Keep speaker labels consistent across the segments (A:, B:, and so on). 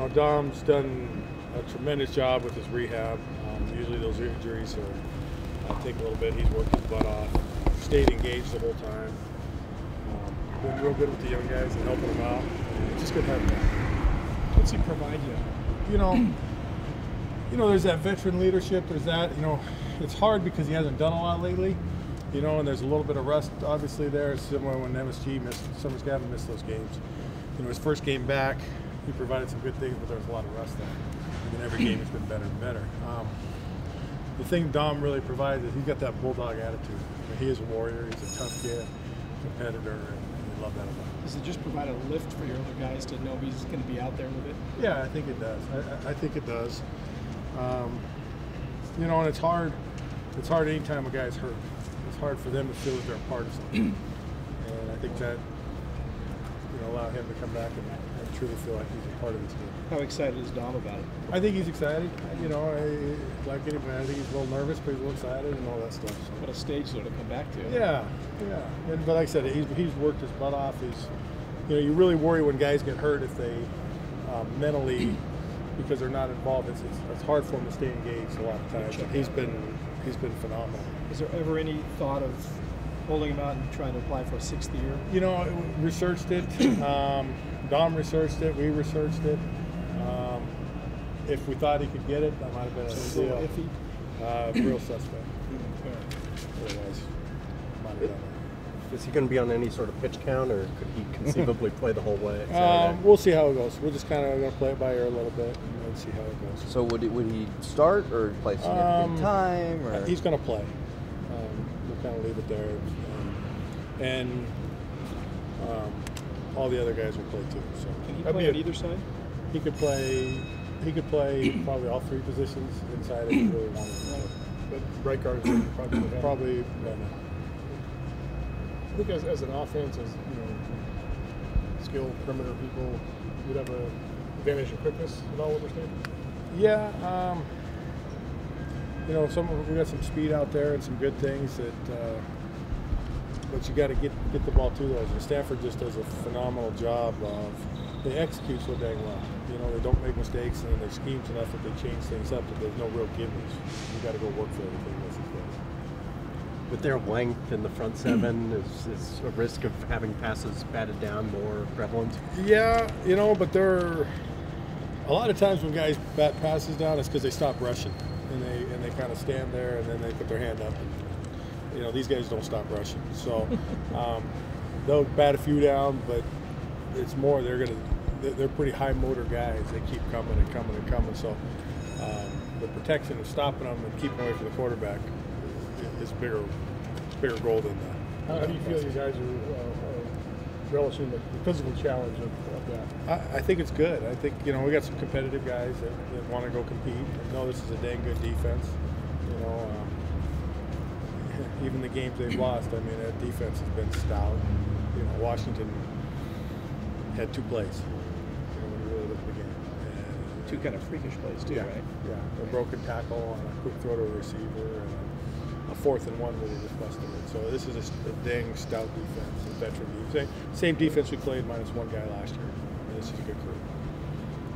A: Dom's done a tremendous job with his rehab. Usually those injuries take a little bit. He's worked his butt off, stayed engaged the whole time. Been real good with the young guys and helping them out. It's just good having him.
B: What's he provide you?
A: There's that veteran leadership. There's that. It's hard because he hasn't done a lot lately. And there's a little bit of rust obviously there. It's similar when MSG missed, Summers Gavin missed those games. His first game back, he provided some good things, but there's a lot of rust there. And then every game has been better and better. The thing Dom really provides is he's got that bulldog attitude. He is a warrior. He's a tough kid, competitor, and we love that about him.
B: Does it just provide a lift for your other guys to know he's going to be out there with it?
A: Yeah, I think it does. I think it does. And it's hard. It's hard anytime a guy's hurt. It's hard for them to feel that they're a part of something. And I think that allow him to come back and truly feel like he's a part of this game.
B: How excited is Dom about it?
A: I think he's excited. Like anybody, I think he's a little nervous, but he's a little excited and all that stuff. So.
B: What a stage though to come back to.
A: Yeah. But like I said, he's worked his butt off. You really worry when guys get hurt if they mentally, because they're not involved. It's hard for him to stay engaged a lot of times. He's been phenomenal.
B: Is there ever any thought of holding him out and trying to apply for a 6th year?
A: Researched it. Dom researched it. We researched it. If we thought he could get it, that might have been a deal.
B: Iffy?
A: Real suspect. Otherwise, might have done it.
C: Is he going to be on any sort of pitch count, or could he conceivably play the whole way?
A: We'll see how it goes. We're just kind of going to play it by ear a little bit and see how it goes.
D: So would he start or play significant time? Or?
A: He's going to play. We'll kind of leave it there. And all the other guys will play too. So
B: can he play on either side?
A: He could play. He could play probably all 3 positions inside if he really wanted to.
E: But right guard is
A: probably.
E: I think as an offense, as skilled perimeter people, you'd have an advantage in quickness. Is all what we're saying?
A: Yeah. We got some speed out there and some good things that. But you got to get the ball to those. And Stanford just does a phenomenal job of. They execute so dang well. They don't make mistakes, and their schemes enough that they change things up. That there's no real gimmies. You got to go work for everything with these guys.
C: With their length in the front 7, is a risk of having passes batted down more prevalent?
A: Yeah, but they're a lot of times when guys bat passes down, it's because they stop rushing and they kind of stand there and then they put their hand up. And, these guys don't stop rushing, so they'll bat a few down, but it's more they're pretty high motor guys. They keep coming and coming and coming. So the protection of stopping them and keeping away from the quarterback is bigger goal than that.
E: How do you feel you guys are relishing the physical challenge of that?
A: I think it's good. I think we got some competitive guys that want to go compete and know this is a dang good defense. Even the games they've lost, that defense has been stout. Washington had 2 plays. When you really look at the game. And
B: 2 kind of freakish plays too, right?
A: Yeah, a broken tackle and a quick throw to a receiver, and a 4th and 1 where they just busted it. So this is a dang stout defense, a veteran defense. Same defense we played minus 1 guy last year. And this is a good crew.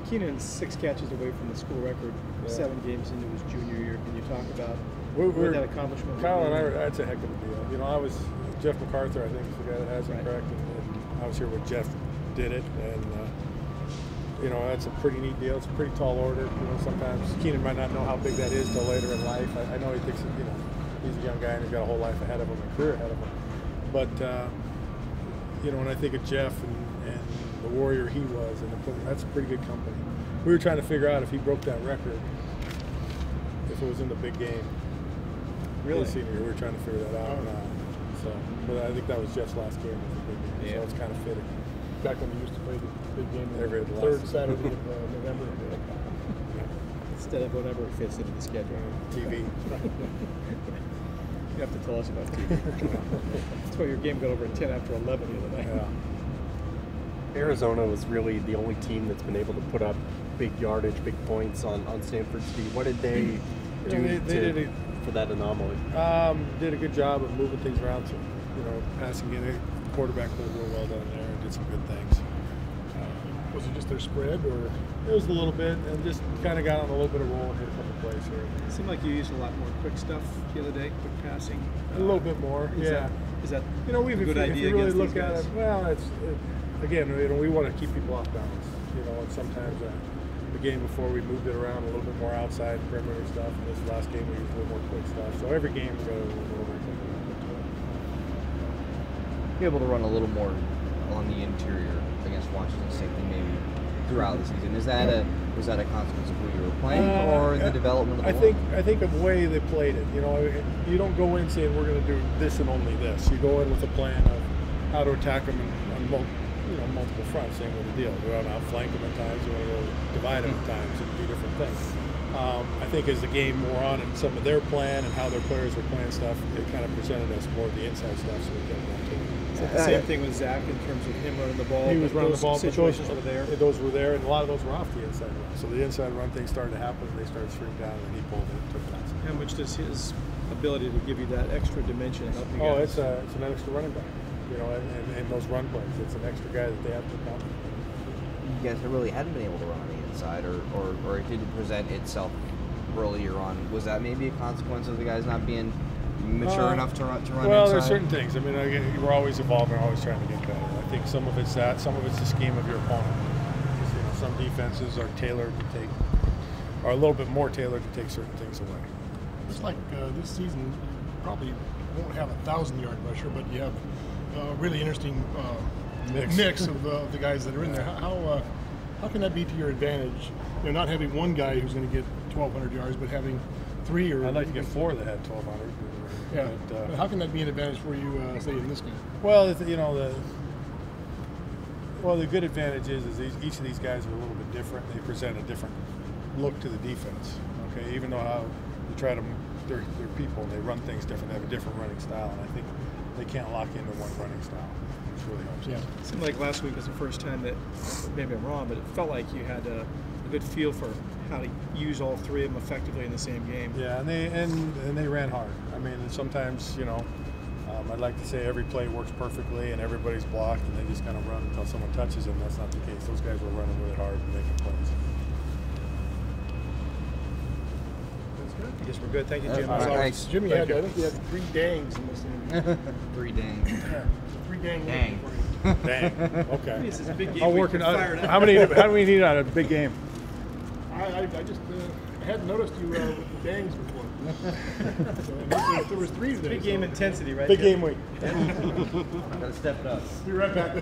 B: Keenan's 6 catches away from the school record, 7 games into his junior year. Can you talk about what that accomplishment?
A: Kyle and I, that's a heck of a deal. I was Jeff MacArthur, I think, is the guy that has it correct, and I was here when Jeff did it, and that's a pretty neat deal. It's a pretty tall order. Sometimes Keenan might not know how big that is till later in life. I know he thinks he's a young guy and he's got a whole life ahead of him, a career ahead of him. But when I think of Jeff and the warrior he was, that's a pretty good company. We were trying to figure out if he broke that record, if it was in the big game.
B: Really?
A: Senior year, we were trying to figure that out. But I think that was Jeff's last game. So it's kind of fitting.
E: Back when we used to play the big game
A: every
E: 3rd Saturday of November.
B: Instead of whatever fits into the schedule.
A: TV.
B: You have to tell us about TV. That's why your game got over at 10 after 11 the other night.
C: Yeah. Arizona was really the only team that's been able to put up big yardage, big points on Stanford's D. What did they do for that anomaly?
A: Did a good job of moving things around. So, passing game, quarterback played real well down there and did some good things.
E: Was it just their spread, or?
A: It was a little bit, and just kind of got on a little bit of roll and hit a couple plays here.
B: It seemed like you used a lot more quick stuff the other day, quick passing.
A: A little bit more, yeah.
B: Is that
A: you know,
B: a good
A: if
B: idea
A: you really
B: against
A: look
B: these
A: at
B: guys?
A: it, well, again, you know, we want to keep people off balance. You know, and sometimes the game before we moved it around a little bit more outside perimeter stuff, and this last game we used a little more quick stuff. So every game we got a little more quick.
D: Be able to run a little more on the interior against Washington State than maybe throughout the season. Was that a consequence of who you were playing, or the development of the
A: I think of the way they played it. You know, you don't go in saying we're going to do this and only this. You go in with a plan of how to attack them on multiple fronts. Same with the deal. You want to outflank them at times. You want to go divide them at times and do different things. I think as the game wore on and some of their plan and how their players were playing stuff, it kind of presented us more of the inside stuff, so we kept going to it.
B: Is that the same thing with Zach in terms of him running the ball?
A: He was running the ball, but
B: situations were there.
A: Those were there, and a lot of those were off the inside run. So the inside run thing started to happen, and they started to shrink down, and he pulled it and took that.
B: How much does his ability to give you that extra dimension help you guys?
A: It's an extra running back. You know, and those run plays, it's an extra guy that they have to count.
D: You guys really hadn't been able to run on the inside, or it didn't present itself earlier on. Was that maybe a consequence of the guys not being mature enough to run
A: well,
D: inside?
A: there's certain things. I mean, we're always evolving, always trying to get better. I think some of it's that, some of it's the scheme of your opponent. Because, you know, some defenses are a little bit more tailored to take certain things away.
E: It's like this season, you probably won't have 1,000-yard rusher, but you have a really interesting mix of the guys that are in there. How can that be to your advantage? You know, not having one guy who's going to get 1,200 yards, but having three or
A: I'd like to get four that had 1,200.
E: Yeah. But how can that be an advantage for you, say, in this game?
A: Well, you know, the good advantage is each of these guys are a little bit different. They present a different look to the defense. Okay, even though how you try to, they're people and they run things different. They have a different running style, and I think they can't lock into one running style, which really helps.
B: Yeah. It seemed like last week was the first time that, maybe I'm wrong, but it felt like you had a good feel for how to use all three of them effectively in the same game.
A: Yeah, and they ran hard. I mean, sometimes, you know, I'd like to say every play works perfectly and everybody's blocked and they just kind of run until someone touches them. That's not the case. Those guys were running really hard and making plays.
B: That's good. I guess we're good. Thank you, Jim.
D: Thanks.
E: Jimmy, I think you had 3 dangs in this game.
D: 3 dangs.
E: Yeah, 3 dang.
D: Dang.
A: Dang. Okay.
B: This is a big game.
A: How do we need on a big game?
E: I just hadn't noticed you with the dangs before. So there was 3 today.
B: Big game intensity, right?
A: Big game week.
D: Gotta step it up.
E: Be right back.